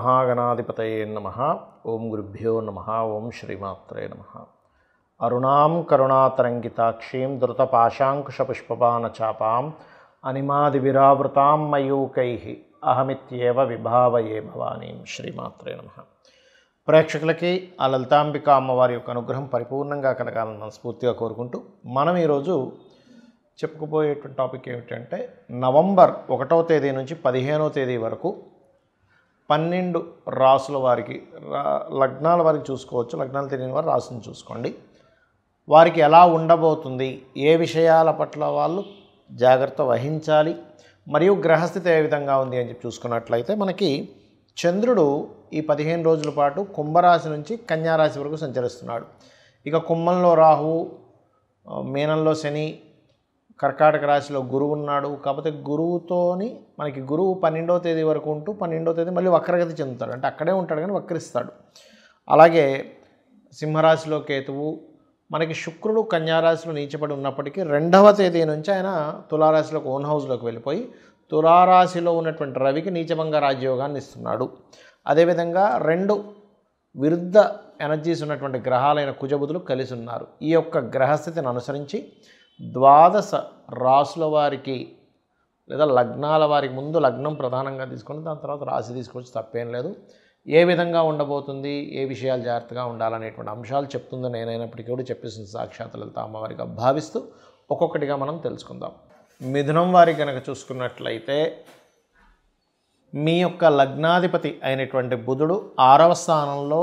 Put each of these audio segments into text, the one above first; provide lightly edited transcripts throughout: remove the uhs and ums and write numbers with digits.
శ్రీమహాగణాధిపతయే నమః. ఓం గురుభ్యో నమః. ఓం శ్రీమాత్రే నమః. అరుణాం కరుణాతరంగితాక్షీం ధృతపాశాంకుశపుష్పబాణచాపాం అనిమాదివిరావృతాం మయూకైః అహమిత్యేవ విభావయే భవానీం. శ్రీమాత్రే నమః. ప్రేక్షకులకి ఆ లలితాంబిక అమ్మవారి యొక్క అనుగ్రహం పరిపూర్ణంగా కలగాలని మనస్ఫూర్తిగా కోరుకుంటూ మనం ఈరోజు చెప్పుకోబోయేటువంటి టాపిక్ ఏమిటంటే నవంబర్ 1వ తేదీ నుంచి 15వ తేదీ వరకు 12 రాసుల వారికి లగ్నాల వారికి చూసుకోవచ్చు. లగ్నాలు తెలియని వారు రాసుని చూసుకోండి. వారికి ఎలా ఉండబోతుంది, ఏ విషయాల పట్ల వాళ్ళు జాగ్రత్త వహించాలి, మరియు గ్రహస్థితి ఏ విధంగా ఉంది అని చెప్పి చూసుకున్నట్లయితే మనకి చంద్రుడు ఈ 15 రోజుల పాటు కుంభరాశి నుంచి కన్యారాశి వరకు సంచరిస్తున్నాడు. ఇక కుంభంలో రాహువు, మీనంలో శని, కర్కాటక రాశిలో గురువు ఉన్నాడు. కాకపోతే గురువుతోని మనకి గురువు 12వ తేదీ వరకు ఉంటూ 12వ తేదీ మళ్ళీ వక్రగతి చెందుతాడు, అంటే అక్కడే ఉంటాడు కానీ వక్రిస్తాడు. అలాగే సింహరాశిలో కేతువు, మనకి శుక్రుడు కన్యారాశిలో నీచపడి ఉన్నప్పటికీ 2వ తేదీ నుంచి ఆయన తులారాశిలోకి ఓన్ హౌస్లోకి వెళ్ళిపోయి తులారాశిలో ఉన్నటువంటి రవికి నీచభంగ రాజ్యోగాన్ని ఇస్తున్నాడు. అదేవిధంగా 2 విరుద్ధ ఎనర్జీస్ ఉన్నటువంటి గ్రహాలైన కుజబుధులు కలిసి ఉన్నారు. ఈ యొక్క గ్రహస్థితిని అనుసరించి 12 రాసుల వారికి లేదా లగ్నాల వారికి ముందు లగ్నం ప్రధానంగా తీసుకొని దాని తర్వాత రాశి తీసుకొచ్చి తప్పేం లేదు. ఏ విధంగా ఉండబోతుంది, ఏ విషయాలు జాగ్రత్తగా ఉండాలనేటువంటి అంశాలు చెప్తుందో నేనైనప్పటికీ కూడా చెప్పేసిన సాక్షాత్ లలిత అమ్మవారిగా భావిస్తూ ఒక్కొక్కటిగా మనం తెలుసుకుందాం. మిథునం వారికి కనుక చూసుకున్నట్లయితే మీ యొక్క లగ్నాధిపతి అయినటువంటి బుధుడు 6వ స్థానంలో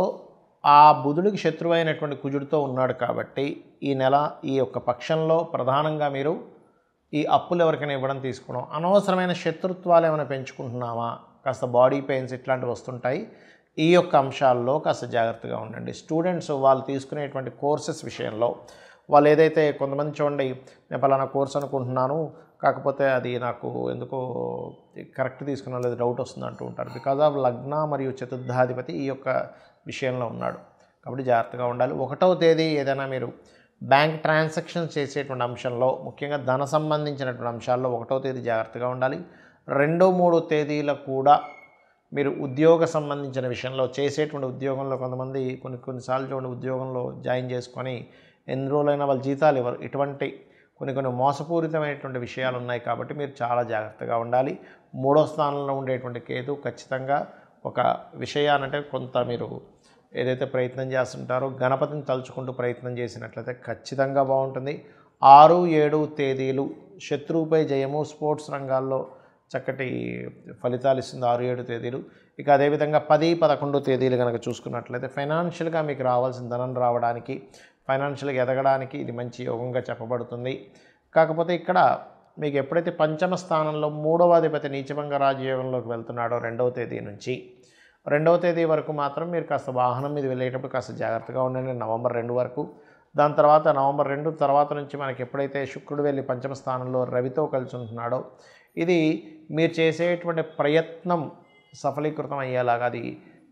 ఆ బుధుడికి శత్రువు అయినటువంటి కుజుడితో ఉన్నాడు. కాబట్టి ఈ నెల ఈ యొక్క పక్షంలో ప్రధానంగా మీరు ఈ అప్పులు ఎవరికైనా ఇవ్వడం తీసుకోవడం, అనవసరమైన శత్రుత్వాలు ఏమైనా పెంచుకుంటున్నామా, కాస్త బాడీ పెయిన్స్ ఇట్లాంటివి వస్తుంటాయి. ఈ యొక్క అంశాల్లో కాస్త జాగ్రత్తగా ఉండండి. స్టూడెంట్స్ వాళ్ళు తీసుకునేటువంటి కోర్సెస్ విషయంలో వాళ్ళు ఏదైతే కొంతమంది చూడండి, నేను పలానా కోర్స్ అనుకుంటున్నాను కాకపోతే అది నాకు ఎందుకో కరెక్ట్ తీసుకున్నా లేదు డౌట్ వస్తుంది అంటూ ఉంటారు. బికాజ్ ఆఫ్ లగ్న మరియు చతుర్థాధిపతి ఈ యొక్క విషయంలో ఉన్నాడు. కాబట్టి జాగ్రత్తగా ఉండాలి. 1వ తేదీ ఏదైనా మీరు బ్యాంక్ ట్రాన్సాక్షన్స్ చేసేటువంటి అంశంలో, ముఖ్యంగా ధన సంబంధించినటువంటి అంశాల్లో 1వ తేదీ జాగ్రత్తగా ఉండాలి. 2, 3 తేదీల కూడా మీరు ఉద్యోగ సంబంధించిన విషయంలో చేసేటువంటి ఉద్యోగంలో కొంతమంది కొన్నిసార్లు చూడండి ఉద్యోగంలో జాయిన్ చేసుకొని ఎన్ని రోజులైనా వాళ్ళు జీతాలు ఇవ్వరు. ఇటువంటి కొన్ని మోసపూరితమైనటువంటి విషయాలు ఉన్నాయి. కాబట్టి మీరు చాలా జాగ్రత్తగా ఉండాలి. 3వ స్థానంలో ఉండేటువంటి కేతు ఖచ్చితంగా ఒక విషయానంటే కొంత మీరు ఏదైతే ప్రయత్నం చేస్తుంటారో గణపతిని తలుచుకుంటూ ప్రయత్నం చేసినట్లయితే ఖచ్చితంగా బాగుంటుంది. 6, 7 తేదీలు శత్రువుపై జయము, స్పోర్ట్స్ రంగాల్లో చక్కటి ఫలితాలు ఇస్తుంది 6, 7 తేదీలు. ఇక అదేవిధంగా 10, 11 తేదీలు కనుక చూసుకున్నట్లయితే ఫైనాన్షియల్గా మీకు రావాల్సిన ధనం రావడానికి, ఫైనాన్షియల్గా ఎదగడానికి ఇది మంచి యోగంగా చెప్పబడుతుంది. కాకపోతే ఇక్కడ మీకు ఎప్పుడైతే పంచమ స్థానంలో 3వ అధిపతి నీచభంగ రాజయోగంలోకి వెళ్తున్నాడో 2వ తేదీ నుంచి 2వ తేదీ వరకు మాత్రం మీరు కాస్త వాహనం మీద వెళ్ళేటప్పుడు కాస్త జాగ్రత్తగా ఉండండి. నవంబర్ 2 వరకు. దాని తర్వాత నవంబర్ 2 తర్వాత నుంచి మనకి ఎప్పుడైతే శుక్రుడు వెళ్ళి పంచమ స్థానంలో రవితో కలిసి ఉంటున్నాడో ఇది మీరు చేసేటువంటి ప్రయత్నం సఫలీకృతం అయ్యేలాగా, అది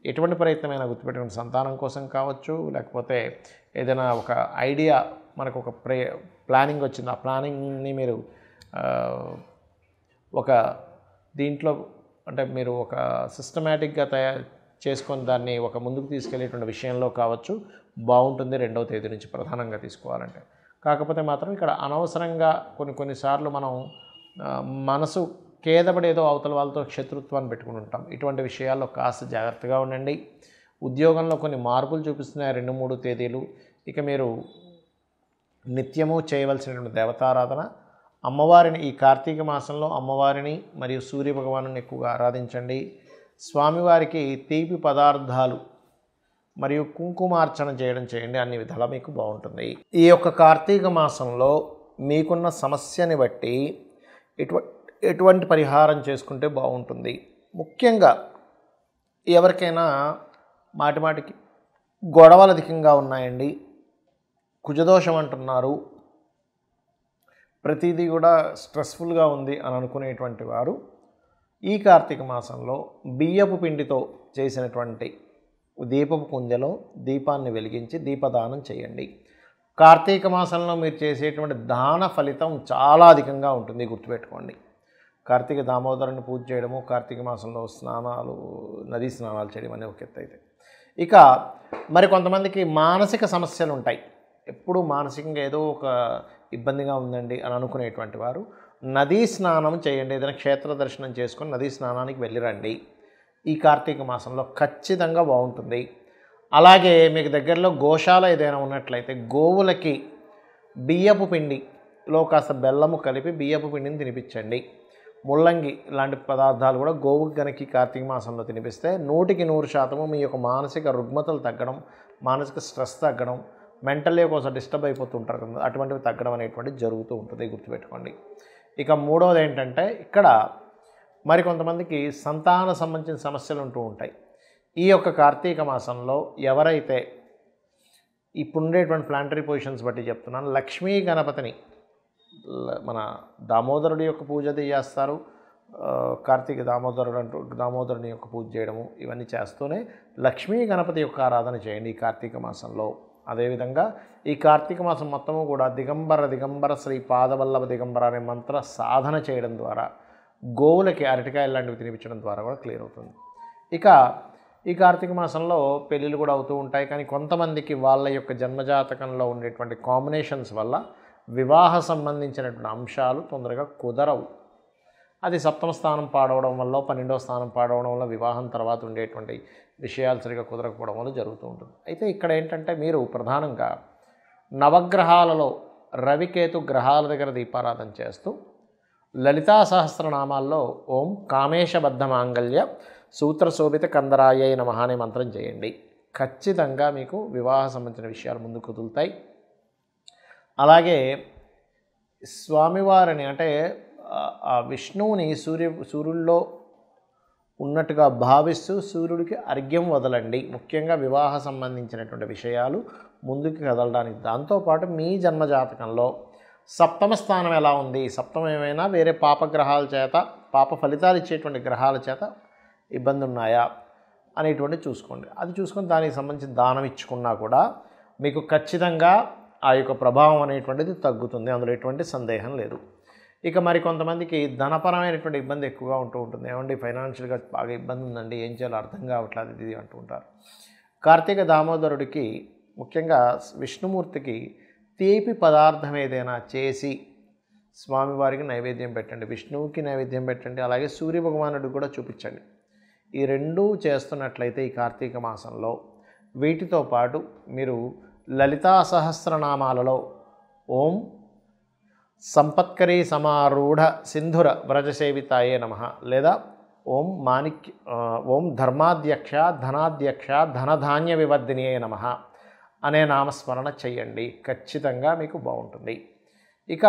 ఎటువంటి ప్రయత్నమైనా గుర్తుపెట్టుకుని సంతానం కోసం కావచ్చు, లేకపోతే ఏదైనా ఒక ఐడియా మనకు ఒక ప్లానింగ్ వచ్చింది, ఆ ప్లానింగ్ని మీరు ఒక దీంట్లో అంటే మీరు ఒక సిస్టమేటిక్గా తయారు చేసుకొని దాన్ని ఒక ముందుకు తీసుకెళ్లేటువంటి విషయంలో కావచ్చు బాగుంటుంది 2వ తేదీ నుంచి ప్రధానంగా తీసుకోవాలంటే. కాకపోతే మాత్రం ఇక్కడ అనవసరంగా కొన్నిసార్లు మనం మనసు కేదపడి ఏదో అవతల వాళ్ళతో శత్రుత్వాన్ని పెట్టుకుని ఉంటాం. ఇటువంటి విషయాల్లో కాస్త జాగ్రత్తగా ఉండండి. ఉద్యోగంలో కొన్ని మార్పులు చూపిస్తున్నాయి 2, 3 తేదీలు. ఇక మీరు నిత్యము చేయవలసినటువంటి దేవతారాధన, అమ్మవారిని ఈ కార్తీక మాసంలో అమ్మవారిని మరియు సూర్యభగవాను ఎక్కువగా ఆరాధించండి. స్వామివారికి తీపి పదార్థాలు మరియు కుంకుమార్చన చేయండి. అన్ని విధాలా మీకు బాగుంటుంది. ఈ యొక్క కార్తీక మాసంలో మీకున్న సమస్యని బట్టి ఎటువంటి పరిహారం చేసుకుంటే బాగుంటుంది. ముఖ్యంగా ఎవరికైనా మాటికి గొడవలు అధికంగా ఉన్నాయండి, కుజదోషం అంటున్నారు, ప్రతిదీ కూడా స్ట్రెస్ఫుల్గా ఉంది అని అనుకునేటువంటి వారు ఈ కార్తీక మాసంలో బియ్యపు పిండితో చేసినటువంటి దీపపు కుందెలో దీపాన్ని వెలిగించి దీపదానం చేయండి. కార్తీక మాసంలో మీరు చేసేటువంటి దాన ఫలితం చాలా అధికంగా ఉంటుంది, గుర్తుపెట్టుకోండి. కార్తీక దామోదరుని పూజ చేయడము, కార్తీక మాసంలో స్నానాలు, నదీ స్నానాలు చేయడం అనే ఒక ఎత్తు అయితే, ఇక మరి కొంతమందికి మానసిక సమస్యలు ఉంటాయి. ఎప్పుడు మానసికంగా ఏదో ఒక ఇబ్బందిగా ఉందండి అని అనుకునేటువంటి వారు నదీ స్నానం చేయండి. ఏదైనా క్షేత్ర దర్శనం చేసుకొని నదీ స్నానానికి వెళ్ళిరండి. ఈ కార్తీక మాసంలో ఖచ్చితంగా బాగుంటుంది. అలాగే మీకు దగ్గరలో గోశాల ఏదైనా ఉన్నట్లయితే గోవులకి బియ్యపు పిండిలో కాస్త బెల్లము కలిపి బియ్యపు పిండిని తినిపించండి. ముల్లంగి లాంటి పదార్థాలు కూడా గోవుకి కనుక కార్తీక మాసంలో తినిపిస్తే 100% మీ యొక్క మానసిక రుగ్మతలు తగ్గడం, మానసిక స్ట్రెస్ తగ్గడం, మెంటల్లీ ఒకసారి డిస్టర్బ్ అయిపోతుంటారు కదా, అటువంటివి తగ్గడం అనేటువంటిది జరుగుతూ ఉంటుంది, గుర్తుపెట్టుకోండి. ఇక మూడవది ఏంటంటే, ఇక్కడ మరి కొంతమందికి సంతాన సంబంధించిన సమస్యలు ఉంటూ ఉంటాయి. ఈ యొక్క కార్తీక మాసంలో ఎవరైతే ఇప్పుడు ఉండేటువంటి ప్లాంటరీ పొజిషన్స్ బట్టి చెప్తున్నాను, లక్ష్మీ గణపతిని మన దామోదరుడి యొక్క పూజ చేస్తారు. కార్తీక దామోదరుని యొక్క పూజ చేయడము ఇవన్నీ చేస్తూనే లక్ష్మీ గణపతి యొక్క ఆరాధన చేయండి ఈ కార్తీక మాసంలో. అదేవిధంగా ఈ కార్తీక మాసం మొత్తము కూడా దిగంబర శ్రీ పాదవల్లభ దిగంబర అనే మంత్ర సాధన చేయడం ద్వారా, గోవులకి అరటికాయలు లాంటివి తినిపించడం ద్వారా కూడా క్లియర్ అవుతుంది. ఇక ఈ కార్తీక మాసంలో పెళ్ళిళ్ళు కూడా అవుతూ ఉంటాయి. కానీ కొంతమందికి వాళ్ళ యొక్క జన్మజాతకంలో ఉండేటువంటి కాంబినేషన్స్ వల్ల వివాహ సంబంధించినటువంటి అంశాలు తొందరగా కుదరవు. అది సప్తమ స్థానం పాడవడం వల్ల, 12వ స్థానం పాడవడం వల్ల, వివాహం తర్వాత ఉండేటువంటి విషయాలు సరిగా కుదరకపోవడం వల్ల జరుగుతూ ఉంటుంది. అయితే ఇక్కడ ఏంటంటే, మీరు ప్రధానంగా నవగ్రహాలలో రవికేతు గ్రహాల దగ్గర దీపారాధన చేస్తూ లలితా సహస్రనామాల్లో ఓం కామేశబద్ధ మాంగళ్య సూత్రశోభిత కందరాయ నమః అనే మంత్రం చేయండి. ఖచ్చితంగా మీకు వివాహ సంబంధించిన విషయాలు ముందుకు కుదులుతాయి. అలాగే స్వామివారిని అంటే ఆ విష్ణువుని సూర్యుల్లో ఉన్నట్టుగా భావిస్తూ సూర్యుడికి అర్ఘ్యం వదలండి. ముఖ్యంగా వివాహ సంబంధించినటువంటి విషయాలు ముందుకు కదలడానికి. దాంతోపాటు మీ జన్మజాతకంలో సప్తమ స్థానం ఎలా ఉంది, సప్తమం ఏమైనా వేరే పాపగ్రహాల చేత, పాప ఫలితాలు ఇచ్చేటువంటి గ్రహాల చేత ఇబ్బంది ఉన్నాయా అనేటువంటి చూసుకోండి. అది చూసుకొని దానికి సంబంధించి దానం ఇచ్చుకున్నా కూడా మీకు ఖచ్చితంగా ఆ యొక్క ప్రభావం అనేటువంటిది తగ్గుతుంది, అందులో ఎటువంటి సందేహం లేదు. ఇక మరి కొంతమందికి ధనపరమైనటువంటి ఇబ్బంది ఎక్కువగా ఉంటూ ఉంటుంది. ఏమండి ఫైనాన్షియల్గా బాగా ఇబ్బంది ఉందండి, ఏం చేయాలో అర్థం కావట్లేదు ఇది అంటూ ఉంటారు. కార్తీక దామోదరుడికి ముఖ్యంగా విష్ణుమూర్తికి తీపి పదార్థం ఏదైనా చేసి స్వామివారికి నైవేద్యం పెట్టండి, విష్ణువుకి నైవేద్యం పెట్టండి, అలాగే సూర్య భగవానుడికి కూడా చూపించండి. ఈ రెండూ చేస్తున్నట్లయితే ఈ కార్తీక మాసంలో వీటితో పాటు మీరు లలితా సహస్రనామాలలో ఓం సంపత్కరీ సమారూఢ సింధుర వ్రజసేవితాయే నమః లేదా ఓం ధర్మాధ్యక్ష ధనాధ్యక్ష ధనధాన్య వివర్ధినియే నమః అనే నామస్మరణ చెయ్యండి. ఖచ్చితంగా మీకు బాగుంటుంది. ఇక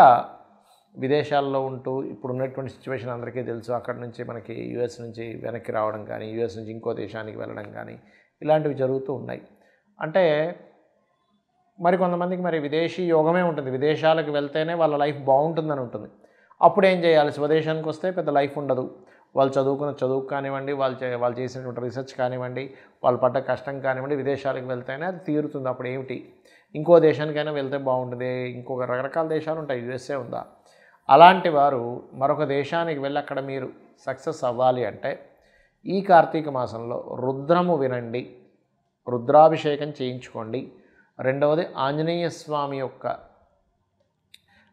విదేశాల్లో ఉంటూ ఇప్పుడు ఉన్నటువంటి సిచ్యువేషన్ అందరికీ తెలుసు. అక్కడి నుంచి మనకి యుఎస్ నుంచి వెనక్కి రావడం కానీ, యుఎస్ నుంచి ఇంకో దేశానికి వెళ్ళడం కానీ ఇలాంటివి జరుగుతూ ఉన్నాయి. అంటే మరి కొంతమందికి మరి విదేశీ యోగమే ఉంటుంది, విదేశాలకు వెళ్తేనే వాళ్ళ లైఫ్ బాగుంటుందని ఉంటుంది. అప్పుడు ఏం చేయాలి, స్వదేశానికి వస్తే పెద్ద లైఫ్ ఉండదు. వాళ్ళు చదువుకున్న చదువు కానివ్వండి, వాళ్ళు చేసినటువంటి రీసెర్చ్ కానివ్వండి, వాళ్ళు పడ్డ కష్టం కానివ్వండి, విదేశాలకు వెళ్తేనే అది తీరుతుంది. అప్పుడు ఏమిటి, ఇంకో దేశానికైనా వెళ్తే బాగుంటుంది, ఇంకొక రకరకాల దేశాలు ఉంటాయి, యుఎస్ఏ ఉందా. అలాంటి వారు మరొక దేశానికి వెళ్ళి అక్కడ మీరు సక్సెస్ అవ్వాలి అంటే ఈ కార్తీక మాసంలో రుద్రము వినండి, రుద్రాభిషేకం చేయించుకోండి. రెండవది ఆంజనేయ స్వామి యొక్క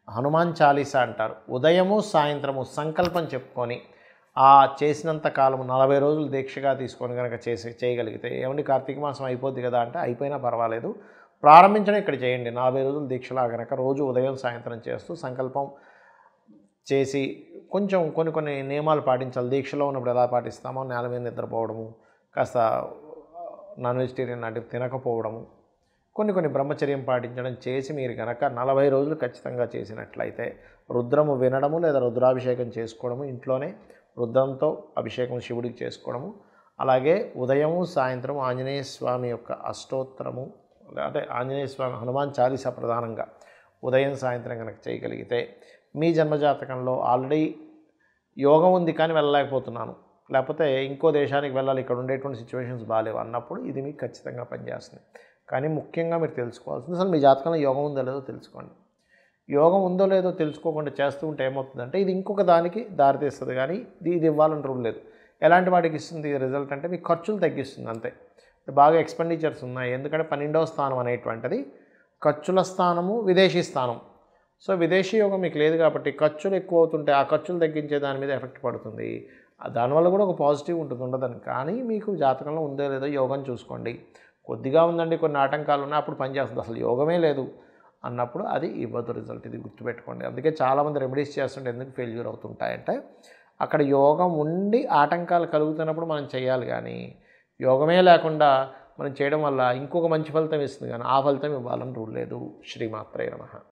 హనుమాన్ చాలీసా అంటారు, ఉదయము సాయంత్రము సంకల్పం చెప్పుకొని ఆ చేసినంత కాలము 40 రోజులు దీక్షగా తీసుకొని కనుక చేయగలిగితే, ఏమండి కార్తీక మాసం అయిపోద్ది కదా అంటే అయిపోయినా పర్వాలేదు, ప్రారంభించడం ఇక్కడ చేయండి. 40 రోజులు దీక్షలా కనుక రోజు ఉదయం సాయంత్రం చేస్తూ సంకల్పం చేసి కొంచెం కొన్ని నియమాలు పాటించాలి. దీక్షలో ఉన్నప్పుడు ఎలా పాటిస్తామో నేల మీద నిద్రపోవడము, కాస్త నాన్ వెజిటేరియన్ లాంటివి తినకపోవడము, కొన్ని బ్రహ్మచర్యం పాటించడం చేసి మీరు కనుక 40 రోజులు ఖచ్చితంగా చేసినట్లయితే రుద్రము వినడము లేదా రుద్రాభిషేకం చేసుకోవడము, ఇంట్లోనే రుద్రంతో అభిషేకం శివుడికి చేసుకోవడము, అలాగే ఉదయము సాయంత్రం ఆంజనేయ స్వామి యొక్క అష్టోత్తరము అంటే ఆంజనేయ స్వామి హనుమాన్ చాలీసా ప్రధానంగా ఉదయం సాయంత్రం కనుక చేయగలిగితే మీ జన్మజాతకంలో ఆల్రెడీ యోగం ఉంది కానీ వెళ్ళలేకపోతున్నాను, లేకపోతే ఇంకో దేశానికి వెళ్ళాలి, ఇక్కడ ఉండేటువంటి సిచ్యువేషన్స్ బాగాలేవు అన్నప్పుడు ఇది మీకు ఖచ్చితంగా పనిచేస్తుంది. కానీ ముఖ్యంగా మీరు తెలుసుకోవాల్సింది అసలు మీ జాతకంలో యోగం ఉందో లేదో తెలుసుకోండి. యోగం ఉందో లేదో తెలుసుకోకుండా చేస్తూ ఉంటే ఏమవుతుందంటే ఇది ఇంకొక దానికి దారితీస్తుంది, కానీ ఇది ఇవ్వాలని రూల్ లేదు. ఎలాంటి వాటికి ఇస్తుంది రిజల్ట్ అంటే మీకు ఖర్చులు తగ్గిస్తుంది అంతే. బాగా ఎక్స్పెండిచర్స్ ఉన్నాయి, ఎందుకంటే 12వ స్థానం అనేటువంటిది ఖర్చుల స్థానము, విదేశీ స్థానం. సో విదేశీ యోగం మీకు లేదు కాబట్టి ఖర్చులు ఎక్కువ అవుతుంటే ఆ ఖర్చులు తగ్గించే దాని మీద ఎఫెక్ట్ పడుతుంది. దానివల్ల కూడా ఒక పాజిటివ్ ఉంటుంది, ఉండదని. కానీ మీకు జాతకంలో ఉందో లేదో యోగం చూసుకోండి. కొద్దిగా ఉందండి, కొన్ని ఆటంకాలు ఉన్నాయి, అప్పుడు పనిచేస్తుంది. అసలు యోగమే లేదు అన్నప్పుడు అది ఇవ్వదు రిజల్ట్. ఇది గుర్తుపెట్టుకోండి. అందుకే చాలామంది రెమెడీస్ చేస్తుంటే ఎందుకు ఫెయిల్యూర్ అవుతుంటాయంటే అక్కడ యోగం ఉండి ఆటంకాలు కలుగుతున్నప్పుడు మనం చేయాలి, కానీ యోగమే లేకుండా మనం చేయడం వల్ల ఇంకొక మంచి ఫలితం ఇస్తుంది, కానీ ఆ ఫలితం ఇవ్వాలని రూల్ లేదు. శ్రీమాత్రే నమః.